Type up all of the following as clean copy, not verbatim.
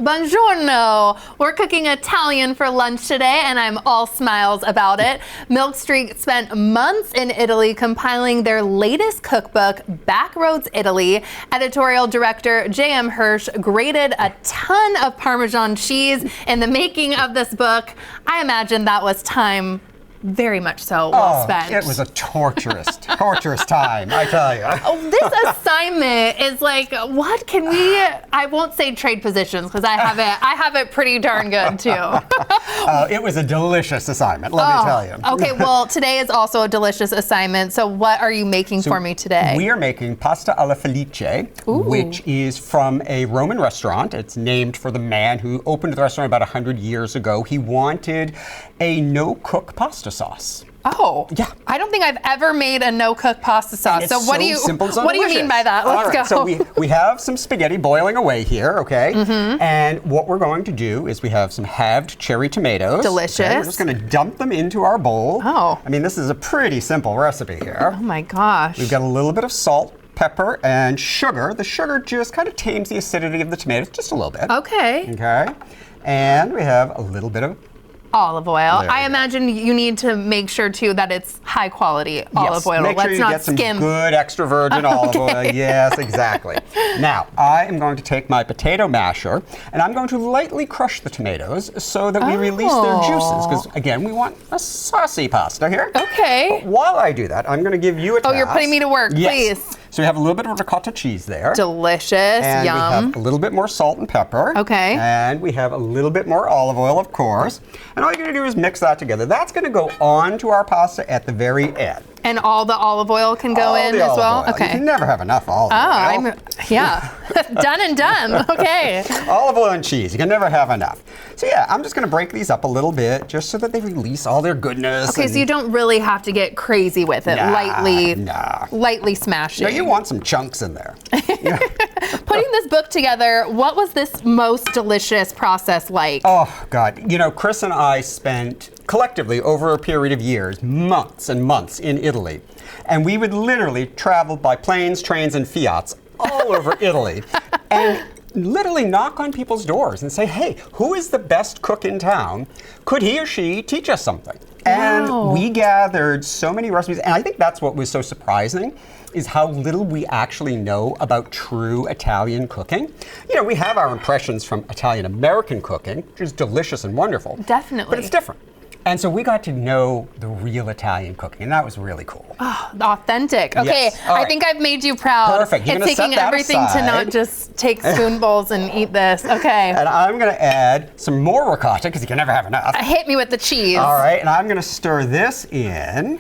Buongiorno. We're cooking Italian for lunch today, and I'm all smiles about it. Milk Street spent months in Italy compiling their latest cookbook, Backroads Italy. Editorial director J.M. Hirsch grated a ton of Parmesan cheese in the making of this book. I imagine that was time very much so well spent. It was a torturous time, I tell you. This assignment is like, what can we, I won't say trade positions because I have it pretty darn good too. It was a delicious assignment, let me tell you. Okay, well, today is also a delicious assignment. So what are you making for me today? We are making pasta alla Felice, which is from a Roman restaurant. It's named for the man who opened the restaurant about 100 years ago. He wanted a no-cook pasta sauce. Oh, yeah. I don't think I've ever made a no-cook pasta sauce. So what do you mean by that? Let's go. So we have some spaghetti boiling away here, okay? And what we're going to do is we have some halved cherry tomatoes. Delicious. Okay? We're just going to dump them into our bowl. Oh. I mean, this is a pretty simple recipe here. Oh my gosh. We've got a little bit of salt, pepper, and sugar. The sugar just kind of tames the acidity of the tomatoes just a little bit. Okay. Okay. And we have a little bit of olive oil. I imagine you need to make sure too that it's high quality olive oil. Make sure you get some good extra virgin olive oil. Yes, exactly. Now, I am going to take my potato masher and I'm going to lightly crush the tomatoes so that we release their juices. Because again, we want a saucy pasta here. Okay. But while I do that, I'm going to give you a task. Oh, you're putting me to work, please. So we have a little bit of ricotta cheese there. Delicious, and yum. we have a little bit more salt and pepper. Okay. And we have a little bit more olive oil, of course. And all you're going to do is mix that together. That's going to go onto our pasta at the very end. And all the olive oil can go in as well? Okay. You can never have enough olive oil. Yeah. Done and done. Okay. Olive oil and cheese. You can never have enough. So yeah, I'm just going to break these up a little bit just so that they release all their goodness. Okay, so you don't really have to get crazy with it. Lightly smashing. No, you want some chunks in there. Putting this book together, what was this most delicious process like? Oh, God. You know, Chris and I spent collectively over a period of years, months and months in Italy. And we would literally travel by planes, trains, and Fiats all over Italy. And literally knock on people's doors and say, hey, who is the best cook in town? Could he or she teach us something? And we gathered so many recipes. And I think that's what was so surprising, is how little we actually know about true Italian cooking. You know, we have our impressions from Italian-American cooking, which is delicious and wonderful. Definitely. But it's different. And so we got to know the real Italian cooking, and that was really cool. Oh, authentic. Okay, yes. I think I've made you proud. Perfect. You're it's taking everything aside. to not just take spoonfuls and eat this. Okay. And I'm going to add some more ricotta, because you can never have enough. Hit me with the cheese. All right, and I'm going to stir this in.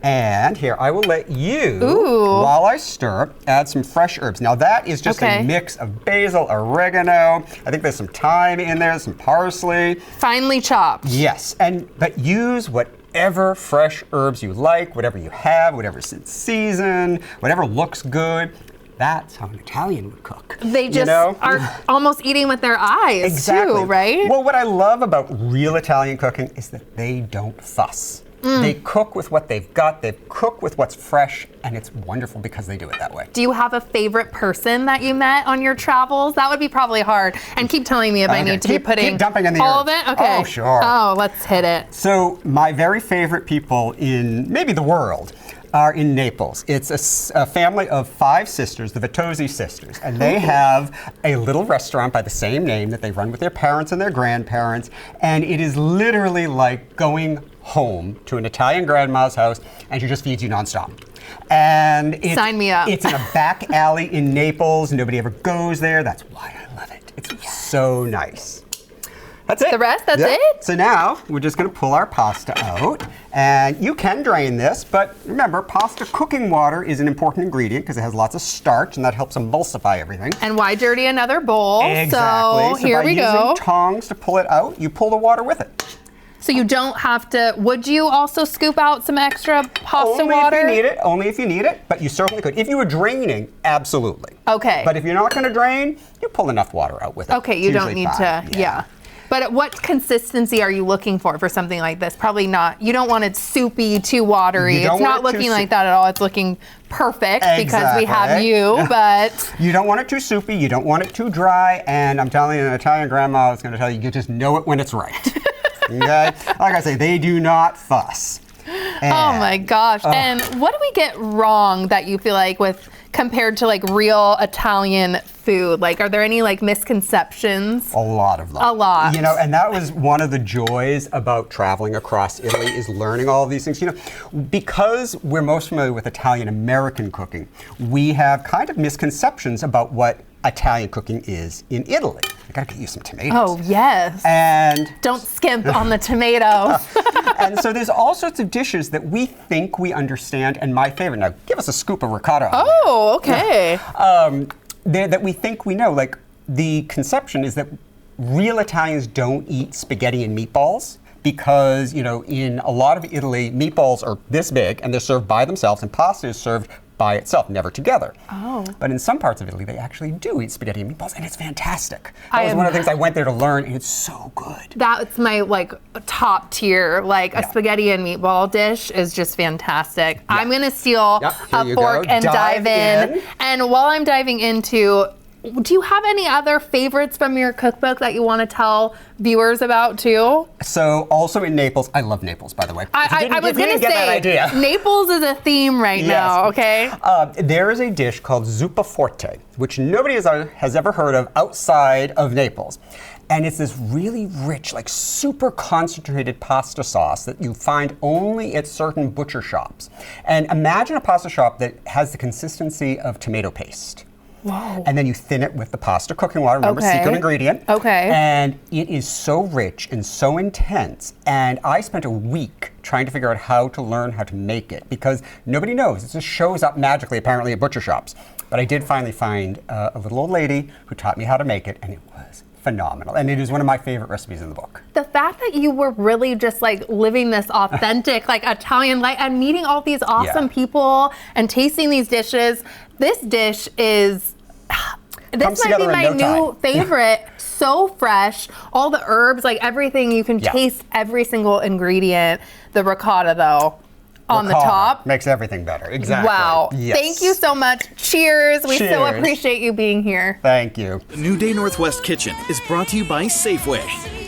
And here, I will let you, while I stir, add some fresh herbs. Now that is just a mix of basil, oregano. I think there's some thyme in there, some parsley. Finely chopped. Yes, but use whatever fresh herbs you like, whatever you have, whatever's in season, whatever looks good. That's how an Italian would cook. They just are almost eating with their eyes too, right? Well, what I love about real Italian cooking is that they don't fuss. They cook with what they've got, they cook with what's fresh, and it's wonderful because they do it that way. Do you have a favorite person that you met on your travels? That would be probably hard. And keep telling me if I need to be putting keep dumping in the all of it? Okay. Oh, sure. Oh, let's hit it. So my very favorite people in maybe the world are in Naples. It's a family of 5 sisters, the Vitozzi sisters, and they have a little restaurant by the same name that they run with their parents and their grandparents, and it is literally like going home to an Italian grandma's house, and she just feeds you nonstop. And sign me up. It's in a back alley in Naples. Nobody ever goes there. That's why I love it. It's so nice. That's it. The rest? That's it? So now we're just going to pull our pasta out. And you can drain this, but remember, pasta cooking water is an important ingredient because it has lots of starch and that helps emulsify everything. And why dirty another bowl? Exactly. So here we go. By using tongs to pull it out, you pull the water with it. So you don't have to, would you also scoop out some extra pasta water? Only if you need it, but you certainly could. If you were draining, absolutely. Okay. But if you're not going to drain, you pull enough water out with it. Okay, you don't need to, But what consistency are you looking for something like this? Probably not. You don't want it soupy, too watery. It's not looking like that at all. It's looking perfect because we have you, but... You don't want it too soupy. You don't want it too dry. And I'm telling you, an Italian grandma is going to tell you, you just know it when it's right. Okay? Like I say, they do not fuss. Oh my gosh. And what do we get wrong that you feel like with compared to like real Italian food? Like, are there any like misconceptions? A lot of them. A lot. You know, and that was one of the joys about traveling across Italy is learning all of these things. You know, because we're most familiar with Italian American cooking, we have kind of misconceptions about what Italian cooking is in Italy. I gotta get you some tomatoes. Oh, yes. And don't skimp on the tomatoes. And so there's all sorts of dishes that we think we understand, and my favorite, now give us a scoop of ricotta. Oh, okay. That we think we know. Like, the conception is that real Italians don't eat spaghetti and meatballs because, you know, in a lot of Italy, meatballs are this big and they're served by themselves, and pasta is served by itself, never together. Oh. But in some parts of Italy, they actually do eat spaghetti and meatballs, and it's fantastic. That was one of the things I went there to learn, and it's so good. That's my like top tier. Like a spaghetti and meatball dish is just fantastic. Yeah. I'm gonna steal a fork and dive in. And while I'm diving into, do you have any other favorites from your cookbook that you want to tell viewers about too? So also in Naples, I love Naples, by the way. I was going to say, Naples is a theme right now, okay? There is a dish called zuppa forte, which nobody has ever heard of outside of Naples. And it's this really rich, like super concentrated pasta sauce that you find only at certain butcher shops. And imagine a pasta shop that has the consistency of tomato paste. Whoa. And then you thin it with the pasta cooking water, remember, secret ingredient. Okay. And it is so rich and so intense. And I spent a week trying to figure out how to learn how to make it because nobody knows. It just shows up magically, apparently, at butcher shops. But I did finally find a little old lady who taught me how to make it, and it was phenomenal. And it is one of my favorite recipes in the book. The fact that you were really just like living this authentic, like Italian life and meeting all these awesome people and tasting these dishes. This dish is, this might be my new favorite. So fresh, all the herbs, like everything, you can taste every single ingredient. The ricotta though, on the top. Makes everything better, exactly. Wow, thank you so much. Cheers, we so appreciate you being here. Thank you. The New Day Northwest Kitchen is brought to you by Safeway.